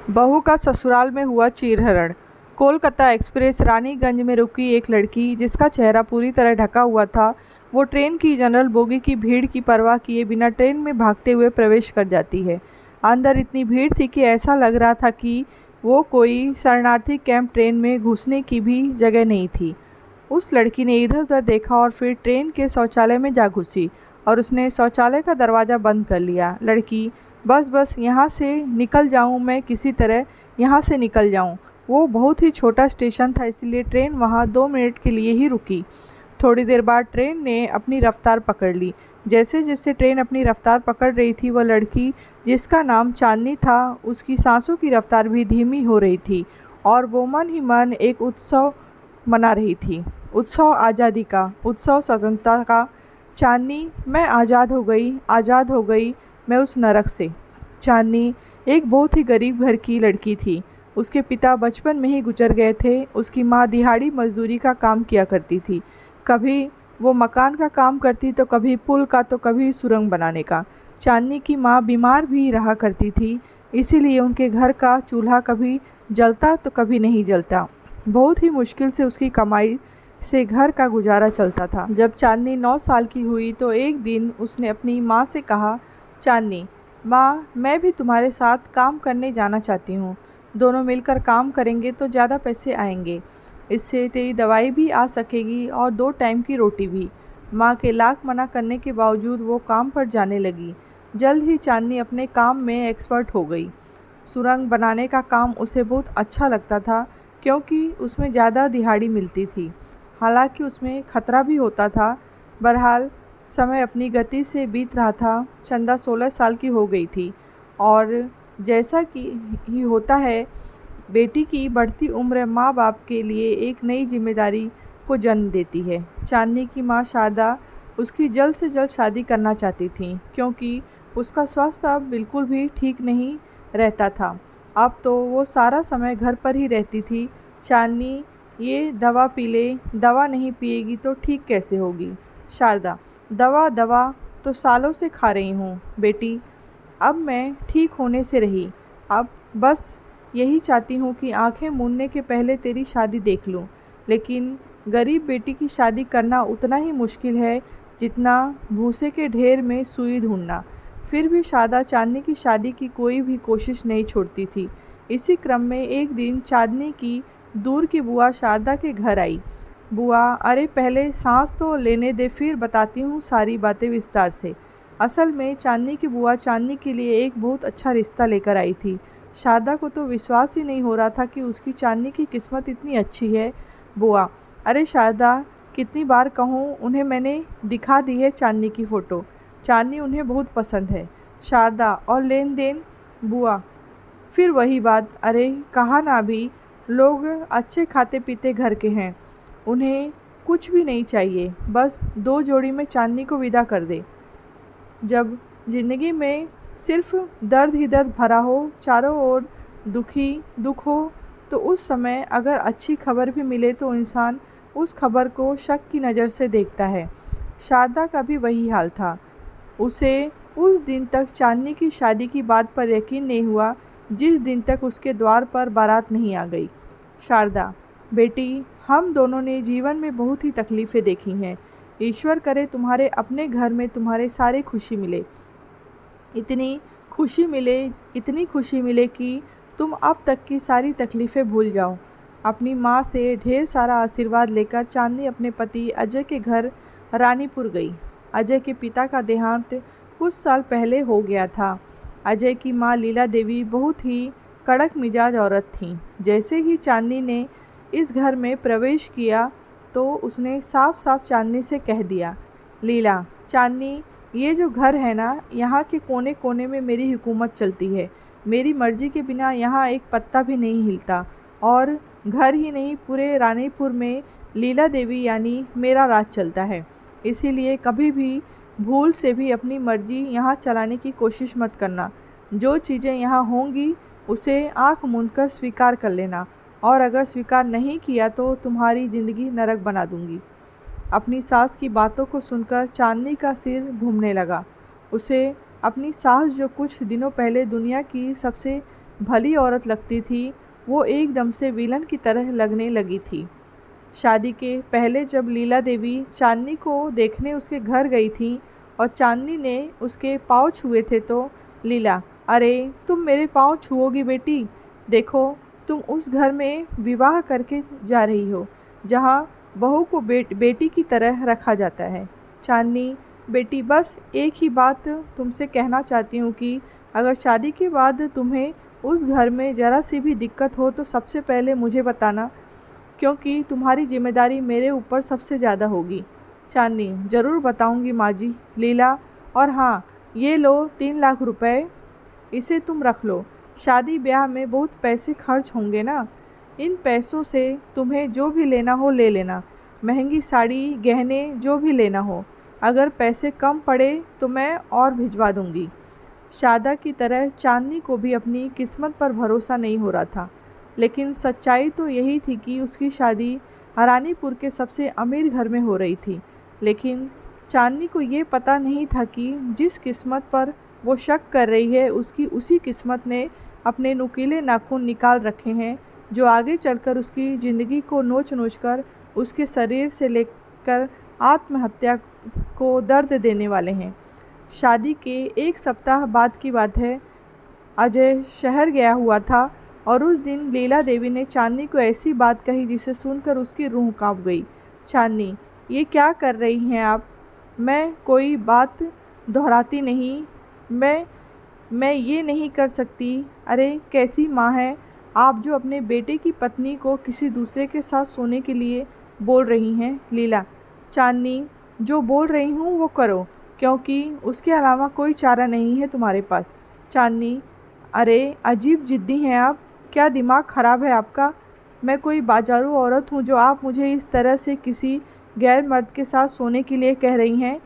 बहू का ससुराल में हुआ चीरहरण। कोलकाता एक्सप्रेस रानीगंज में रुकी एक लड़की जिसका चेहरा पूरी तरह ढका हुआ था, वो ट्रेन की जनरल बोगी की भीड़ की परवाह किए बिना ट्रेन में भागते हुए प्रवेश कर जाती है। अंदर इतनी भीड़ थी कि ऐसा लग रहा था कि वो कोई शरणार्थी कैंप, ट्रेन में घुसने की भी जगह नहीं थी। उस लड़की ने इधर उधर देखा और फिर ट्रेन के शौचालय में जा घुसी और उसने शौचालय का दरवाज़ा बंद कर लिया। लड़की, बस बस यहाँ से निकल जाऊँ, मैं किसी तरह यहाँ से निकल जाऊँ। वो बहुत ही छोटा स्टेशन था, इसलिए ट्रेन वहाँ 2 मिनट के लिए ही रुकी। थोड़ी देर बाद ट्रेन ने अपनी रफ्तार पकड़ ली। जैसे जैसे ट्रेन अपनी रफ्तार पकड़ रही थी, वह लड़की जिसका नाम चांदनी था, उसकी सांसों की रफ्तार भी धीमी हो रही थी और वो मन ही मन एक उत्सव मना रही थी। उत्सव आज़ादी का, उत्सव स्वतंत्रता का। चांदनी, मैं आज़ाद हो गई, आज़ाद हो गई मैं उस नरक से। चांदनी एक बहुत ही गरीब घर की लड़की थी। उसके पिता बचपन में ही गुजर गए थे। उसकी माँ दिहाड़ी मजदूरी का काम किया करती थी। कभी वो मकान का काम करती तो कभी पुल का, तो कभी सुरंग बनाने का। चांदनी की माँ बीमार भी रहा करती थी, इसीलिए उनके घर का चूल्हा कभी जलता तो कभी नहीं जलता। बहुत ही मुश्किल से उसकी कमाई से घर का गुजारा चलता था। जब चांदनी 9 साल की हुई तो एक दिन उसने अपनी माँ से कहा, चांदनी, माँ, मैं भी तुम्हारे साथ काम करने जाना चाहती हूँ। दोनों मिलकर काम करेंगे तो ज़्यादा पैसे आएंगे। इससे तेरी दवाई भी आ सकेगी और 2 टाइम की रोटी भी। माँ के लाख मना करने के बावजूद वो काम पर जाने लगी। जल्द ही चांदनी अपने काम में एक्सपर्ट हो गई। सुरंग बनाने का काम उसे बहुत अच्छा लगता था, क्योंकि उसमें ज़्यादा दिहाड़ी मिलती थी। हालांकि उसमें खतरा भी होता था। बहरहाल समय अपनी गति से बीत रहा था। चंदा 16 साल की हो गई थी और जैसा कि ही होता है, बेटी की बढ़ती उम्र माँ बाप के लिए एक नई जिम्मेदारी को जन्म देती है। चांदनी की माँ शारदा उसकी जल्द से जल्द शादी करना चाहती थी, क्योंकि उसका स्वास्थ्य अब बिल्कुल भी ठीक नहीं रहता था। अब तो वो सारा समय घर पर ही रहती थी। चांदनी, ये दवा पी ले, दवा नहीं पिएगी तो ठीक कैसे होगी? शारदा, दवा दवा तो सालों से खा रही हूँ बेटी, अब मैं ठीक होने से रही। अब बस यही चाहती हूँ कि आंखें मूंदने के पहले तेरी शादी देख लूँ। लेकिन गरीब बेटी की शादी करना उतना ही मुश्किल है जितना भूसे के ढेर में सुई ढूंढना। फिर भी शारदा चांदनी की शादी की कोई भी कोशिश नहीं छोड़ती थी। इसी क्रम में एक दिन चांदनी की दूर की बुआ शारदा के घर आई। बुआ, अरे पहले सांस तो लेने दे, फिर बताती हूँ सारी बातें विस्तार से। असल में चांदनी की बुआ चांदनी के लिए एक बहुत अच्छा रिश्ता लेकर आई थी। शारदा को तो विश्वास ही नहीं हो रहा था कि उसकी चांदनी की किस्मत इतनी अच्छी है। बुआ, अरे शारदा, कितनी बार कहूँ, उन्हें मैंने दिखा दी है चांदनी की फ़ोटो। चांदनी उन्हें बहुत पसंद है। शारदा, और लेन देन? बुआ, फिर वही बात, अरे कहा ना अभी, लोग अच्छे खाते पीते घर के हैं, उन्हें कुछ भी नहीं चाहिए, बस 2 जोड़ी में चांदनी को विदा कर दे। जब ज़िंदगी में सिर्फ दर्द ही दर्द भरा हो, चारों ओर दुख हो, तो उस समय अगर अच्छी खबर भी मिले तो इंसान उस खबर को शक की नज़र से देखता है। शारदा का भी वही हाल था। उसे उस दिन तक चांदनी की शादी की बात पर यकीन नहीं हुआ जिस दिन तक उसके द्वार पर बारात नहीं आ गई। शारदा, बेटी, हम दोनों ने जीवन में बहुत ही तकलीफ़ें देखी हैं। ईश्वर करे तुम्हारे अपने घर में तुम्हारे सारे खुशी मिले। इतनी इतनी खुशी मिले कि तुम अब तक की सारी तकलीफ़ें भूल जाओ। अपनी माँ से ढेर सारा आशीर्वाद लेकर चांदनी अपने पति अजय के घर रानीपुर गई। अजय के पिता का देहांत कुछ साल पहले हो गया था। अजय की माँ लीला देवी बहुत ही कड़क मिजाज औरत थीं। जैसे ही चांदनी ने इस घर में प्रवेश किया तो उसने साफ साफ चांदनी से कह दिया, लीला, चांदनी, ये जो घर है ना, यहाँ के कोने कोने में मेरी हुकूमत चलती है। मेरी मर्जी के बिना यहाँ एक पत्ता भी नहीं हिलता और घर ही नहीं, पूरे रानीपुर में लीला देवी यानी मेरा राज चलता है। इसीलिए कभी भी भूल से भी अपनी मर्जी यहाँ चलाने की कोशिश मत करना। जो चीज़ें यहाँ होंगी उसे आँख मूंदकर स्वीकार कर लेना, और अगर स्वीकार नहीं किया तो तुम्हारी ज़िंदगी नरक बना दूंगी। अपनी सास की बातों को सुनकर चांदनी का सिर घूमने लगा। उसे अपनी सास, जो कुछ दिनों पहले दुनिया की सबसे भली औरत लगती थी, वो एकदम से विलन की तरह लगने लगी थी। शादी के पहले जब लीला देवी चांदनी को देखने उसके घर गई थी और चांदनी ने उसके पाँव छुए थे तो लीला, अरे तुम मेरे पाँव छुओगी बेटी? देखो, तुम उस घर में विवाह करके जा रही हो जहाँ बहू को बेटी की तरह रखा जाता है। चांदनी बेटी, बस एक ही बात तुमसे कहना चाहती हूँ कि अगर शादी के बाद तुम्हें उस घर में ज़रा सी भी दिक्कत हो तो सबसे पहले मुझे बताना, क्योंकि तुम्हारी जिम्मेदारी मेरे ऊपर सबसे ज़्यादा होगी। चांदनी, ज़रूर बताऊंगी माँ जी। लीला, और हाँ, ये लो 3 लाख रुपए, इसे तुम रख लो। शादी ब्याह में बहुत पैसे खर्च होंगे ना, इन पैसों से तुम्हें जो भी लेना हो ले लेना, महंगी साड़ी, गहने, जो भी लेना हो। अगर पैसे कम पड़े तो मैं और भिजवा दूंगी। शादा की तरह चांदनी को भी अपनी किस्मत पर भरोसा नहीं हो रहा था, लेकिन सच्चाई तो यही थी कि उसकी शादी हरानीपुर के सबसे अमीर घर में हो रही थी। लेकिन चांदनी को ये पता नहीं था कि जिस किस्मत पर वो शक कर रही है उसकी उसी किस्मत ने अपने नुकीले नाखून निकाल रखे हैं, जो आगे चलकर उसकी ज़िंदगी को नोच नोच कर उसके शरीर से लेकर आत्महत्या को दर्द देने वाले हैं। शादी के 1 सप्ताह बाद की बात है। अजय शहर गया हुआ था और उस दिन लीला देवी ने चांदनी को ऐसी बात कही जिसे सुनकर उसकी रूह कांप गई। चांदनी, ये क्या कर रही हैं आप? मैं कोई बात दोहराती नहीं। मैं ये नहीं कर सकती। अरे कैसी माँ है आप जो अपने बेटे की पत्नी को किसी दूसरे के साथ सोने के लिए बोल रही हैं? लीला, चांदनी, जो बोल रही हूँ वो करो, क्योंकि उसके अलावा कोई चारा नहीं है तुम्हारे पास। चांदनी, अरे अजीब ज़िद्दी हैं आप, क्या दिमाग ख़राब है आपका? मैं कोई बाजारू औरत हूँ जो आप मुझे इस तरह से किसी गैर मर्द के साथ सोने के लिए कह रही हैं?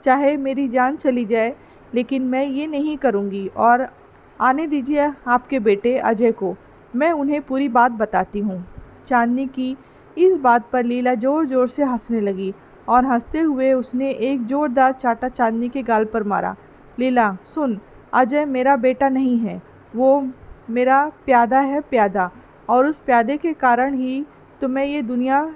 चाहे मेरी जान चली जाए, लेकिन मैं ये नहीं करूँगी। और आने दीजिए आपके बेटे अजय को, मैं उन्हें पूरी बात बताती हूँ। चांदनी की इस बात पर लीला ज़ोर ज़ोर से हंसने लगी और हंसते हुए उसने एक ज़ोरदार चाटा चांदनी के गाल पर मारा। लीला, सुन, अजय मेरा बेटा नहीं है, वो मेरा प्यादा है, प्यादा। और उस प्यादे के कारण ही तो मैं ये दुनिया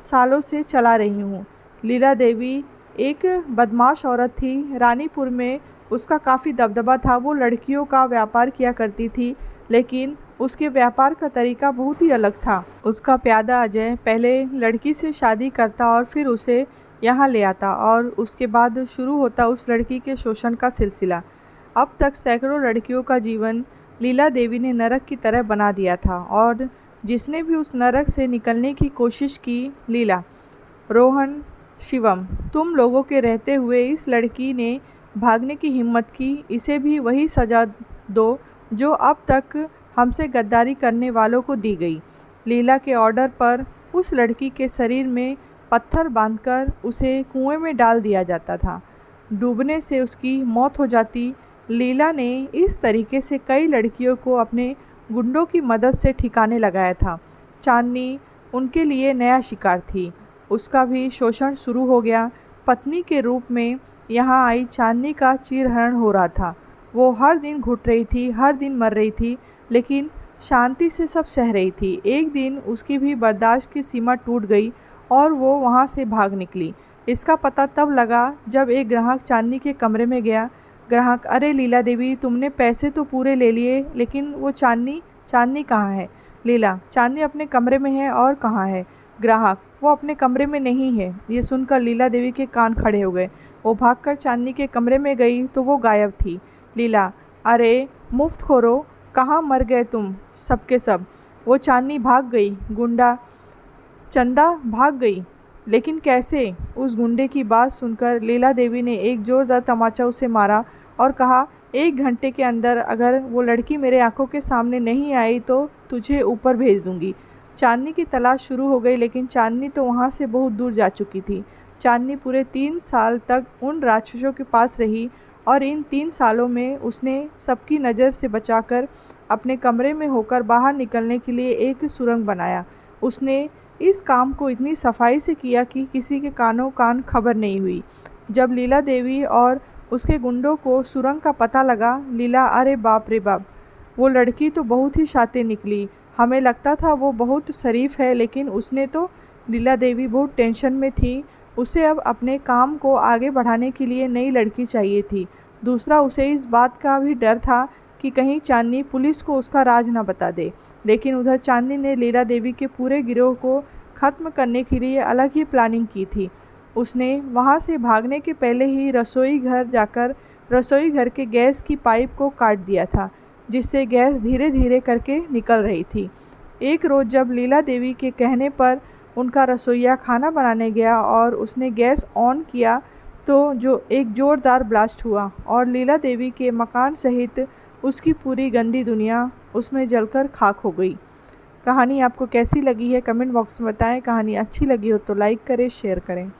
सालों से चला रही हूँ। लीला देवी एक बदमाश औरत थी। रानीपुर में उसका काफ़ी दबदबा था। वो लड़कियों का व्यापार किया करती थी, लेकिन उसके व्यापार का तरीका बहुत ही अलग था। उसका प्यादा अजय पहले लड़की से शादी करता और फिर उसे यहाँ ले आता और उसके बाद शुरू होता उस लड़की के शोषण का सिलसिला। अब तक सैकड़ों लड़कियों का जीवन लीला देवी ने नरक की तरह बना दिया था और जिसने भी उस नरक से निकलने की कोशिश की, लीला, रोहन, शिवम, तुम लोगों के रहते हुए इस लड़की ने भागने की हिम्मत की, इसे भी वही सज़ा दो जो अब तक हमसे गद्दारी करने वालों को दी गई। लीला के ऑर्डर पर उस लड़की के शरीर में पत्थर बांधकर उसे कुएं में डाल दिया जाता था। डूबने से उसकी मौत हो जाती। लीला ने इस तरीके से कई लड़कियों को अपने गुंडों की मदद से ठिकाने लगाया था। चांदनी उनके लिए नया शिकार थी। उसका भी शोषण शुरू हो गया। पत्नी के रूप में यहाँ आई चांदनी का चीरहरण हो रहा था। वो हर दिन घुट रही थी, हर दिन मर रही थी, लेकिन शांति से सब सह रही थी। एक दिन उसकी भी बर्दाश्त की सीमा टूट गई और वो वहाँ से भाग निकली। इसका पता तब लगा जब एक ग्राहक चांदनी के कमरे में गया। ग्राहक, अरे लीला देवी, तुमने पैसे तो पूरे ले लिए, लेकिन वो चांदनी कहाँ है? लीला, चांदनी अपने कमरे में है। और कहाँ है? ग्राहक, वो अपने कमरे में नहीं है। ये सुनकर लीला देवी के कान खड़े हो गए। वो भागकर चांदनी के कमरे में गई तो वो गायब थी। लीला, अरे मुफ्तखोरो, कहाँ मर गए तुम सब के सब? वो चांदनी भाग गई। गुंडा चंदा भाग गई, लेकिन कैसे? उस गुंडे की बात सुनकर लीला देवी ने एक जोरदार तमाचा उसे मारा और कहा, 1 घंटे के अंदर अगर वो लड़की मेरे आंखों के सामने नहीं आई तो तुझे ऊपर भेज दूंगी। चांदनी की तलाश शुरू हो गई, लेकिन चांदनी तो वहाँ से बहुत दूर जा चुकी थी। चांदनी पूरे 3 साल तक उन राक्षसों के पास रही और इन 3 सालों में उसने सबकी नज़र से बचाकर अपने कमरे में होकर बाहर निकलने के लिए एक सुरंग बनाया। उसने इस काम को इतनी सफाई से किया कि किसी के कानों कान खबर नहीं हुई। जब लीला देवी और उसके गुंडों को सुरंग का पता लगा, लीला, अरे बाप रे बाप, वो लड़की तो बहुत ही शातिर निकली। हमें लगता था वो बहुत शरीफ है, लेकिन उसने तो लीला देवी बहुत टेंशन में थी। उसे अब अपने काम को आगे बढ़ाने के लिए नई लड़की चाहिए थी। दूसरा, उसे इस बात का भी डर था कि कहीं चांदनी पुलिस को उसका राज न बता दे। लेकिन उधर चांदनी ने लीला देवी के पूरे गिरोह को ख़त्म करने के लिए अलग ही प्लानिंग की थी। उसने वहाँ से भागने के पहले ही रसोई घर जाकर रसोई घर के गैस की पाइप को काट दिया था, जिससे गैस धीरे धीरे करके निकल रही थी। एक रोज़ जब लीला देवी के कहने पर उनका रसोइया खाना बनाने गया और उसने गैस ऑन किया, तो जो एक ज़ोरदार ब्लास्ट हुआ और लीला देवी के मकान सहित उसकी पूरी गंदी दुनिया उसमें जलकर खाक हो गई। कहानी आपको कैसी लगी है कमेंट बॉक्स में बताएं। कहानी अच्छी लगी हो तो लाइक करें, शेयर करें।